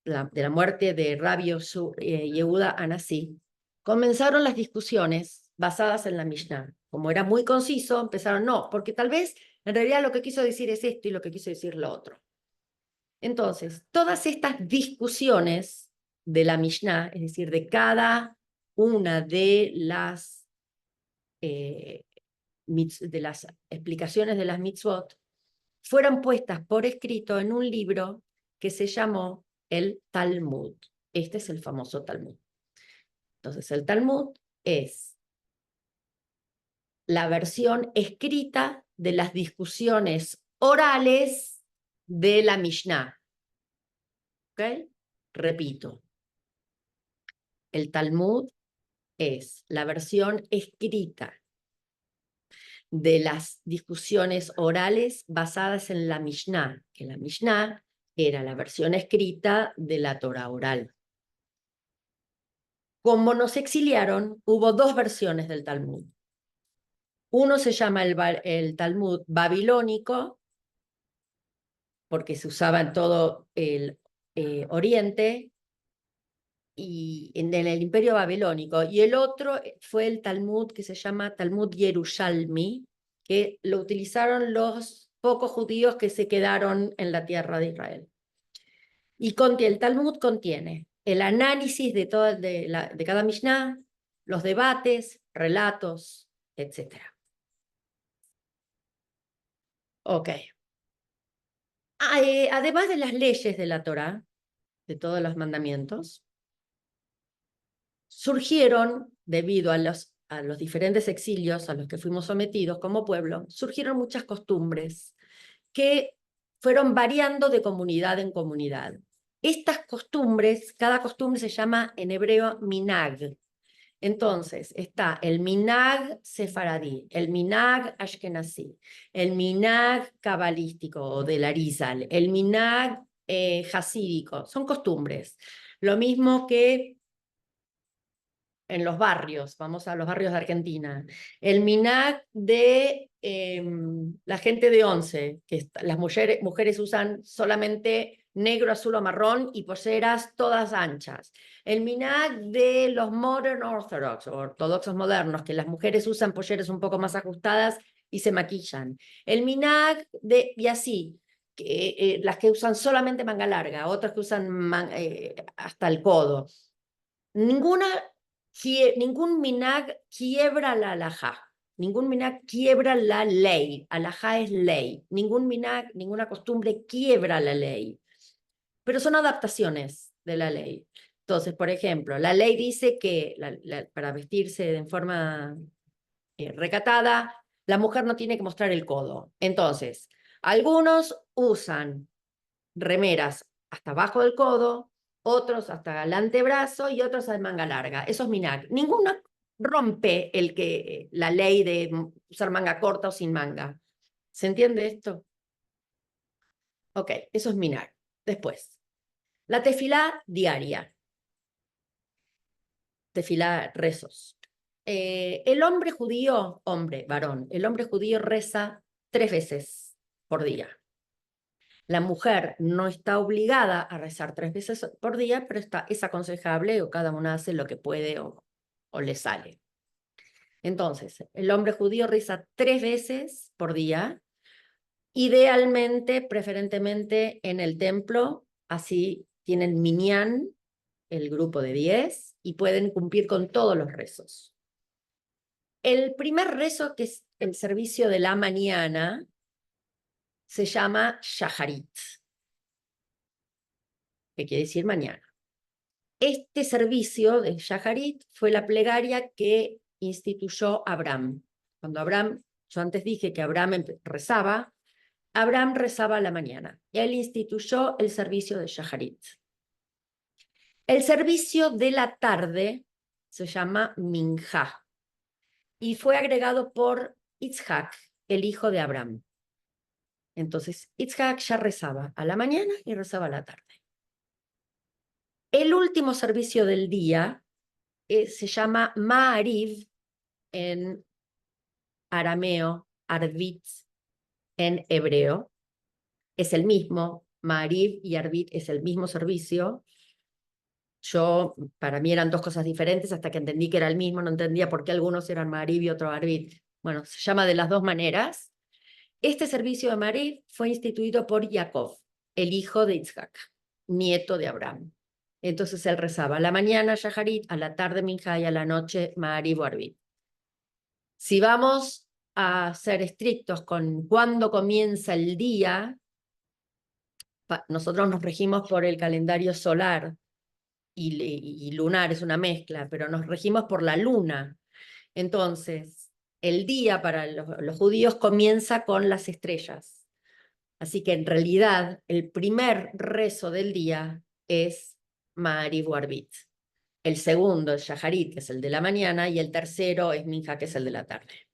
[SPEAKER 1] de la muerte de Rabbi Yehuda Anasí, comenzaron las discusiones basadas en la Mishnah. Como era muy conciso, empezaron, no, porque tal vez en realidad lo que quiso decir es esto y lo que quiso decir lo otro. Entonces, todas estas discusiones de la Mishnah, es decir, de cada una de las explicaciones de las mitzvot, fueron puestas por escrito en un libro que se llamó el Talmud. Este es el famoso Talmud. Entonces, el Talmud es la versión escrita de las discusiones orales de la Mishnah. ¿Ok? Repito, el Talmud es la versión escrita de las discusiones orales basadas en la Mishnah, que la Mishnah era la versión escrita de la Torah oral. Como nos exiliaron, hubo dos versiones del Talmud. Uno se llama el Talmud babilónico, porque se usaba en todo el Oriente y en el Imperio Babilónico, y el otro fue el Talmud que se llama Talmud Yerushalmi, que lo utilizaron los pocos judíos que se quedaron en la tierra de Israel. Y el Talmud contiene el análisis de cada Mishnah, los debates, relatos, etc. Ok. Además de las leyes de la Torá, de todos los mandamientos, surgieron, debido a los diferentes exilios a los que fuimos sometidos como pueblo, surgieron muchas costumbres que fueron variando de comunidad en comunidad. Estas costumbres, cada costumbre se llama en hebreo minag. Entonces está el minag sefaradí, el minag ashkenazí, el minag cabalístico o del Arizal, el minag hasídico, son costumbres. Lo mismo que en los barrios, vamos a los barrios de Argentina, el minag de la gente de Once, que las mujeres usan solamente negro, azul o marrón y polleras todas anchas. El minag de los modern orthodox, o ortodoxos modernos, que las mujeres usan polleras un poco más ajustadas y se maquillan. El minag de, y así, las que usan solamente manga larga, otras que usan hasta el codo. Ningún minag quiebra la alajá. Ningún minag quiebra la ley. Alajá es ley. Ningún minag, ninguna costumbre quiebra la ley. Pero son adaptaciones de la ley. Entonces, por ejemplo, la ley dice que para vestirse en forma recatada, la mujer no tiene que mostrar el codo. Entonces, algunos usan remeras hasta abajo del codo, otros hasta el antebrazo y otros de manga larga. Eso es minag. Ninguno rompe la ley de usar manga corta o sin manga. ¿Se entiende esto? Ok, eso es minag. Después, la tefilá diaria. Tefilá, rezos. El hombre judío, varón, el hombre judío reza 3 veces por día. La mujer no está obligada a rezar 3 veces por día, pero es aconsejable o cada una hace lo que puede o le sale. Entonces, el hombre judío reza 3 veces por día, idealmente, preferentemente en el templo, así tienen minyan, el grupo de 10, y pueden cumplir con todos los rezos. El primer rezo, que es el servicio de la mañana, se llama Shaharit, que quiere decir mañana. Este servicio de Shaharit fue la plegaria que instituyó Abraham. Cuando Abraham, yo antes dije que Abraham rezaba a la mañana. Y él instituyó el servicio de Shaharit. El servicio de la tarde se llama Minjá y fue agregado por Itzhak, el hijo de Abraham. Entonces, Itzhak ya rezaba a la mañana y rezaba a la tarde. El último servicio del día se llama Ma'ariv en arameo, Arvit en hebreo. Es el mismo, Ma'ariv y Arvit es el mismo servicio. Para mí eran dos cosas diferentes hasta que entendí que era el mismo, no entendía por qué algunos eran Ma'ariv y otros Arvit. Bueno, se llama de las dos maneras. Este servicio de Ma'ariv fue instituido por Jacob, el hijo de Isaac, nieto de Abraham. Entonces él rezaba a la mañana Shaharit, a la tarde Minjá y a la noche Ma'ariv o Arvit. Si vamos a ser estrictos con cuándo comienza el día, nosotros nos regimos por el calendario solar. y lunar, es una mezcla, pero nos regimos por la luna. Entonces, el día para los judíos comienza con las estrellas. Así que en realidad el primer rezo del día es Ma'ariv o Arbit. El segundo es Shaharit, que es el de la mañana, y el tercero es Minja, que es el de la tarde.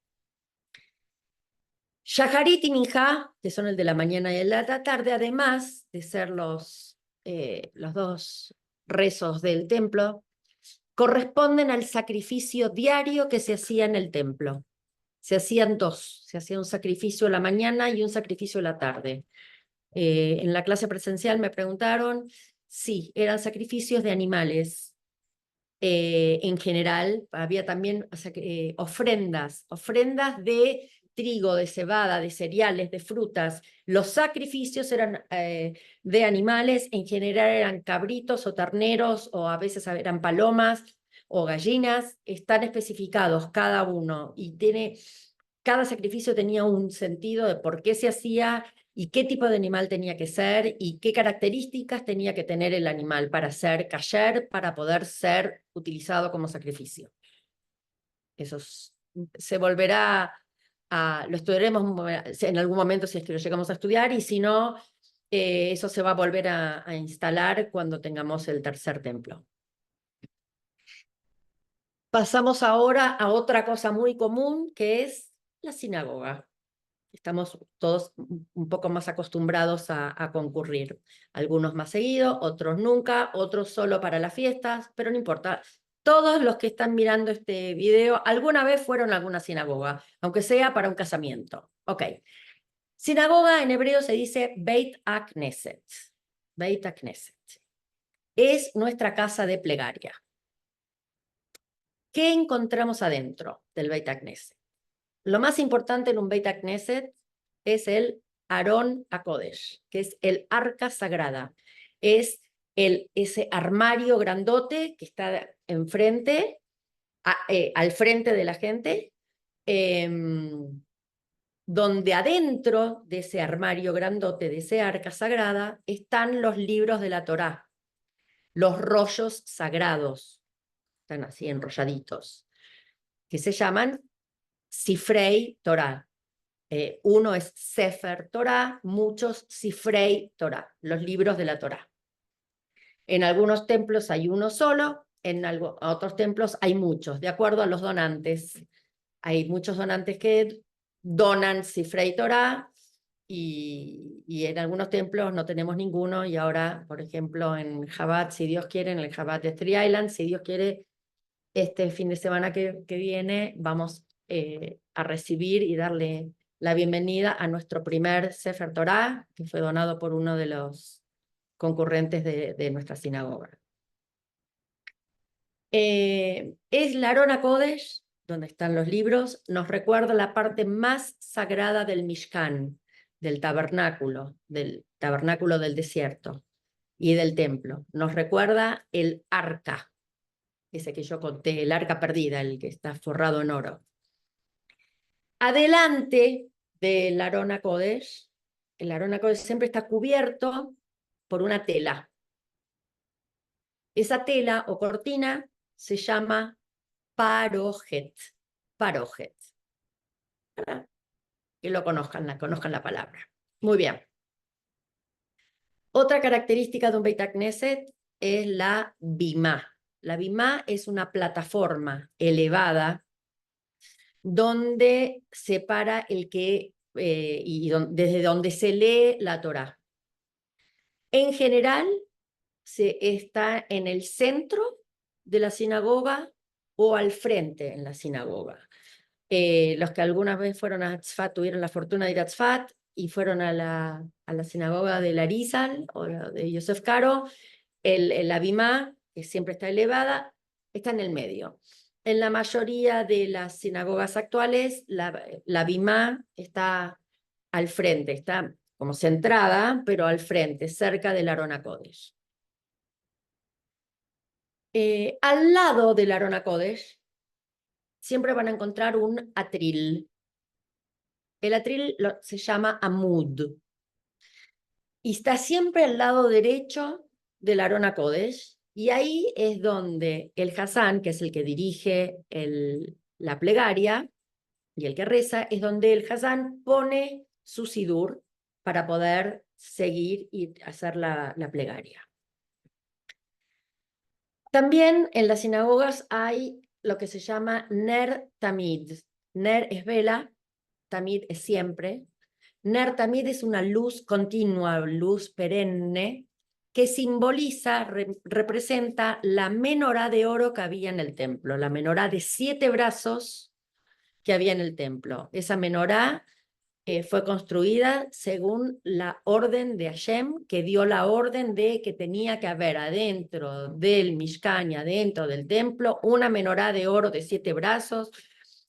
[SPEAKER 1] Shaharit y Minja, que son el de la mañana y el de la tarde, además de ser los dos rezos del templo, corresponden al sacrificio diario que se hacía en el templo. Se hacían dos, se hacía un sacrificio a la mañana y un sacrificio a la tarde. En la clase presencial me preguntaron, sí, eran sacrificios de animales. En general, había también ofrendas de trigo, de cebada, de cereales, de frutas. Los sacrificios eran de animales, en general eran cabritos o terneros, o a veces eran palomas o gallinas. Están especificados cada uno y cada sacrificio tenía un sentido de por qué se hacía y qué tipo de animal tenía que ser y qué características tenía que tener el animal para ser kasher, para poder ser utilizado como sacrificio. Eso se volverá lo estudiaremos en algún momento si es que lo llegamos a estudiar, y si no, eso se va a volver a instalar cuando tengamos el tercer templo. Pasamos ahora a otra cosa muy común, que es la sinagoga. Estamos todos un poco más acostumbrados a concurrir. Algunos más seguido, otros nunca, otros solo para las fiestas, pero no importa. Todos los que están mirando este video alguna vez fueron a alguna sinagoga, aunque sea para un casamiento. Ok. Sinagoga en hebreo se dice Beit HaKnesset. Beit HaKnesset. Es nuestra casa de plegaria. ¿Qué encontramos adentro del Beit HaKnesset? Lo más importante en un Beit HaKnesset es el Arón HaKodesh, que es el arca sagrada. Es ese armario grandote que está enfrente, al frente de la gente, donde adentro de ese armario grandote, de ese arca sagrada, están los libros de la Torá, los rollos sagrados, están así enrolladitos, que se llaman Sifrei Torá. Uno es Sefer Torah, muchos Sifrei Torah, los libros de la Torah. En algunos templos hay uno solo, en otros templos hay muchos, de acuerdo a los donantes. Hay muchos donantes que donan Sifrei Torah y en algunos templos no tenemos ninguno, y ahora, por ejemplo, en Chabad, si Dios quiere, en el Chabad de Stri Island, si Dios quiere, este fin de semana que viene vamos a recibir y darle la bienvenida a nuestro primer Sefer Torah, que fue donado por uno de los concurrentes de nuestra sinagoga. Es la Arón HaKodesh, donde están los libros, nos recuerda la parte más sagrada del Mishkan, del tabernáculo del desierto y del templo. Nos recuerda el arca, ese que yo conté, el arca perdida, el que está forrado en oro. Adelante del Arón HaKodesh, el Arón HaKodesh siempre está cubierto por una tela. Esa tela o cortina se llama parojet. Parojet. Para que lo conozcan la palabra. Muy bien. Otra característica de un Beit HaKnesset es la bimá. La bimá es una plataforma elevada donde se para desde donde se lee la Torá. En general, se está en el centro de la sinagoga o al frente en la sinagoga. Los que alguna vez fueron a Tzfat, tuvieron la fortuna de ir a Tzfat y fueron a la sinagoga de Larizal o de Yosef Karo, la bimá, que siempre está elevada, está en el medio. En la mayoría de las sinagogas actuales, la bimá está al frente, está como centrada, pero al frente, cerca del Arón HaKodesh. Al lado del Arón HaKodesh siempre van a encontrar un atril. El atril se llama amud y está siempre al lado derecho del Arón HaKodesh Y ahí es donde el Hazán, que es el que dirige la plegaria y el que reza, es donde el Hazán pone su sidur para poder seguir y hacer la plegaria. También en las sinagogas hay lo que se llama Ner Tamid. Ner es vela, Tamid es siempre. Ner Tamid es una luz continua, luz perenne, que simboliza, representa la menorá de oro que había en el templo, la menorá de 7 brazos que había en el templo. Esa menorá fue construida según la orden de Hashem, que dio la orden de que tenía que haber adentro del Mishkan y adentro del templo una menorá de oro de 7 brazos,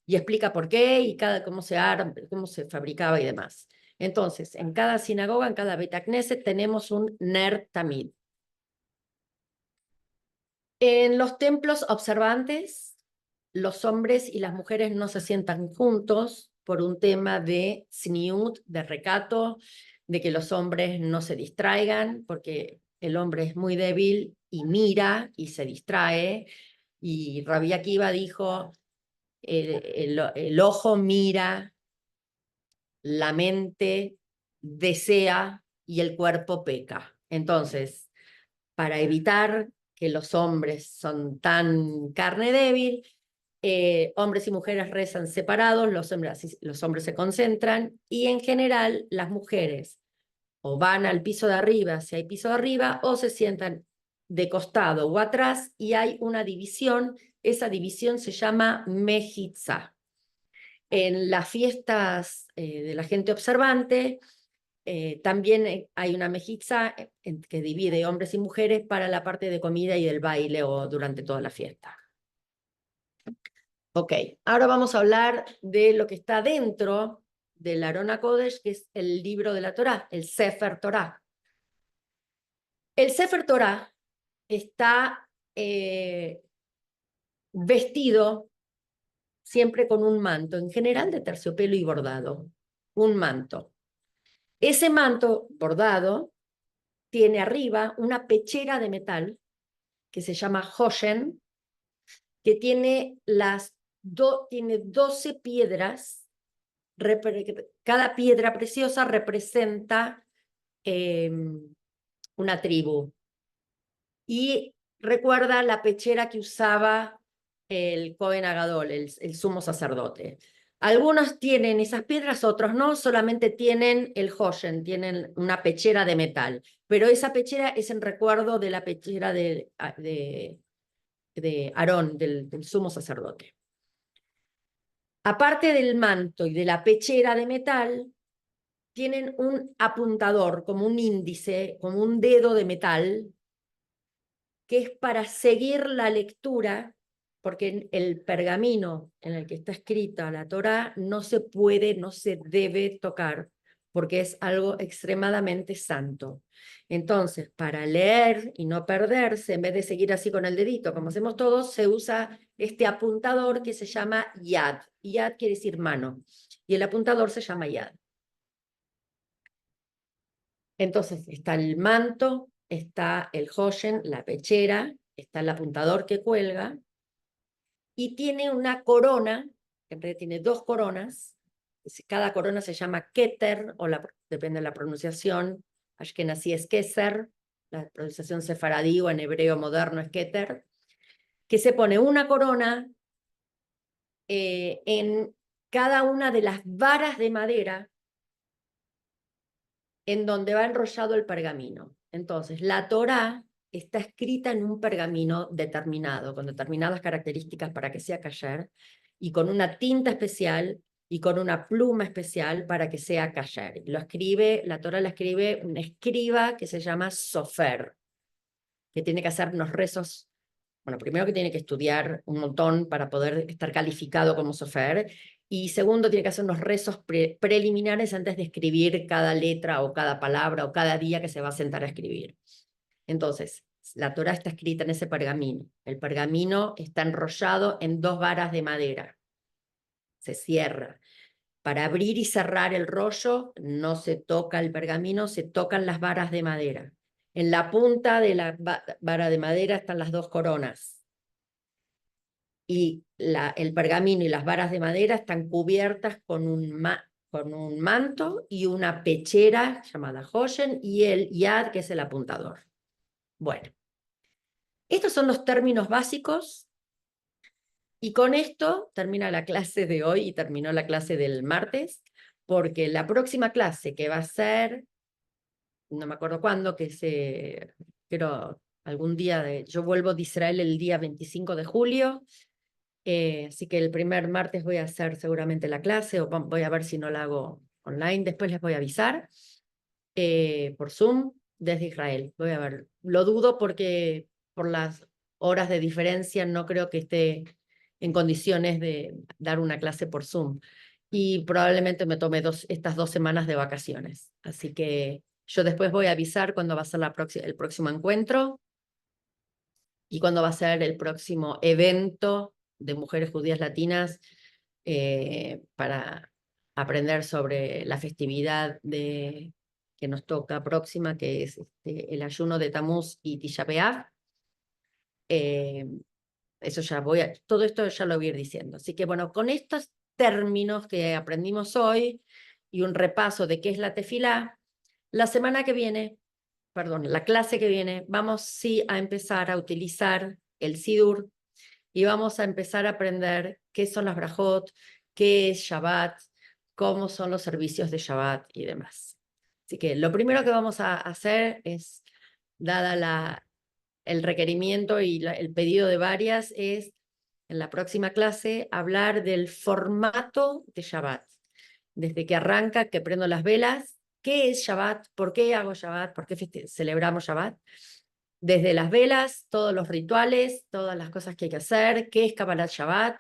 [SPEAKER 1] y explica por qué y cómo se fabricaba y demás. Entonces, en cada sinagoga, en cada Beit Knesset, tenemos un Ner Tamid. En los templos observantes, los hombres y las mujeres no se sientan juntos por un tema de tzniut, de recato, de que los hombres no se distraigan, porque el hombre es muy débil y mira y se distrae. Y Rabbi Akiva dijo, el ojo mira, la mente desea y el cuerpo peca. Entonces, para evitar que los hombres son tan carne débil, hombres y mujeres rezan separados, los hombres se concentran, y en general las mujeres o van al piso de arriba, si hay piso de arriba, o se sientan de costado o atrás, y hay una división. Esa división se llama mejitza. En las fiestas de la gente observante, también hay una mejitza que divide hombres y mujeres para la parte de comida y del baile o durante toda la fiesta. Ok, ahora vamos a hablar de lo que está dentro del Aron HaKodesh, que es el libro de la Torá, el Sefer Torá. El Sefer Torá está vestido siempre con un manto, en general de terciopelo y bordado, un manto. Ese manto bordado tiene arriba una pechera de metal que se llama Hoshen, que tiene, tiene 12 piedras. Cada piedra preciosa representa una tribu. Y recuerda la pechera que usaba el Cohen Agadol, el sumo sacerdote. Algunos tienen esas piedras, otros no, solamente tienen el Hoshen, tienen una pechera de metal. Pero esa pechera es en recuerdo de la pechera de Aarón, del sumo sacerdote. Aparte del manto y de la pechera de metal, tienen un apuntador, como un índice, como un dedo de metal, que es para seguir la lectura, porque el pergamino en el que está escrita la Torá no se puede, no se debe tocar, porque es algo extremadamente santo. Entonces, para leer y no perderse, en vez de seguir así con el dedito, como hacemos todos, se usa este apuntador que se llama yad. Yad quiere decir mano, y el apuntador se llama yad. Entonces está el manto, está el hoshen, la pechera, está el apuntador que cuelga, y tiene una corona, que en realidad tiene 2 coronas. Cada corona se llama keter, o depende de la pronunciación. Ashkenazí es keser, la pronunciación sefaradí o en hebreo moderno es keter, que se pone una corona en cada una de las varas de madera en donde va enrollado el pergamino. Entonces, la Torá está escrita en un pergamino determinado, con determinadas características para que sea kasher, y con una tinta especial y con una pluma especial para que sea kasher. La Torá la escribe un escriba que se llama sofer, que tiene que hacer unos rezos. Bueno, primero que tiene que estudiar un montón para poder estar calificado como sofer, y segundo, tiene que hacer unos rezos preliminares antes de escribir cada letra o cada palabra o cada día que se va a sentar a escribir. Entonces, la Torá está escrita en ese pergamino. El pergamino está enrollado en 2 varas de madera. Se cierra. Para abrir y cerrar el rollo no se toca el pergamino, se tocan las varas de madera. En la punta de la vara de madera están las dos coronas. Y el pergamino y las varas de madera están cubiertas con con un manto y una pechera llamada Hoshen y el yad, que es el apuntador. Bueno, estos son los términos básicos y con esto termina la clase de hoy y terminó la clase del martes, porque la próxima clase que va a ser, no me acuerdo cuándo, pero algún día yo vuelvo de Israel el día 25 de julio, así que el primer martes voy a hacer seguramente la clase, o voy a ver si no la hago online, después les voy a avisar, por Zoom desde Israel. Voy a ver, lo dudo porque por las horas de diferencia no creo que esté en condiciones de dar una clase por Zoom. Y probablemente me tome estas 2 semanas de vacaciones. Así que yo después voy a avisar cuándo va a ser el próximo encuentro y cuándo va a ser el próximo evento de mujeres judías latinas, para aprender sobre la festividad que nos toca próxima, que es el ayuno de Tamuz y Tisha B'Av. Eso ya todo esto ya lo voy a ir diciendo. Así que bueno, con estos términos que aprendimos hoy y un repaso de qué es la tefilá, la semana que viene, perdón, la clase que viene, vamos sí a empezar a utilizar el Sidur y vamos a empezar a aprender qué son las brajot, qué es Shabbat, cómo son los servicios de Shabbat y demás. Así que lo primero que vamos a hacer es, dada el requerimiento y el pedido de varias, es en la próxima clase hablar del formato de Shabbat. Desde que arranca, que prendo las velas, ¿qué es Shabbat? ¿Por qué hago Shabbat? ¿Por qué celebramos Shabbat? Desde las velas, todos los rituales, todas las cosas que hay que hacer, qué es Kabbalat Shabbat,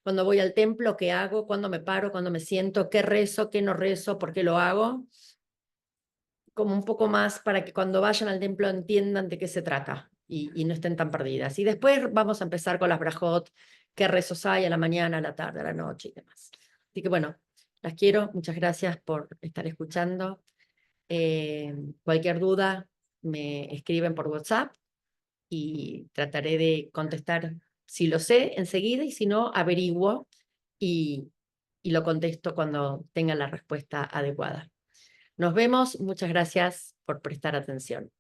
[SPEAKER 1] cuando voy al templo, qué hago, cuándo me paro, cuándo me siento, qué rezo, qué no rezo, por qué lo hago, como un poco más para que cuando vayan al templo entiendan de qué se trata y no estén tan perdidas. Y después vamos a empezar con las brajot, qué rezos hay a la mañana, a la tarde, a la noche y demás. Así que bueno, las quiero, muchas gracias por estar escuchando. Cualquier duda me escriben por WhatsApp y trataré de contestar si lo sé enseguida y si no, averiguo y, y lo contesto cuando tenga la respuesta adecuada. Nos vemos, muchas gracias por prestar atención.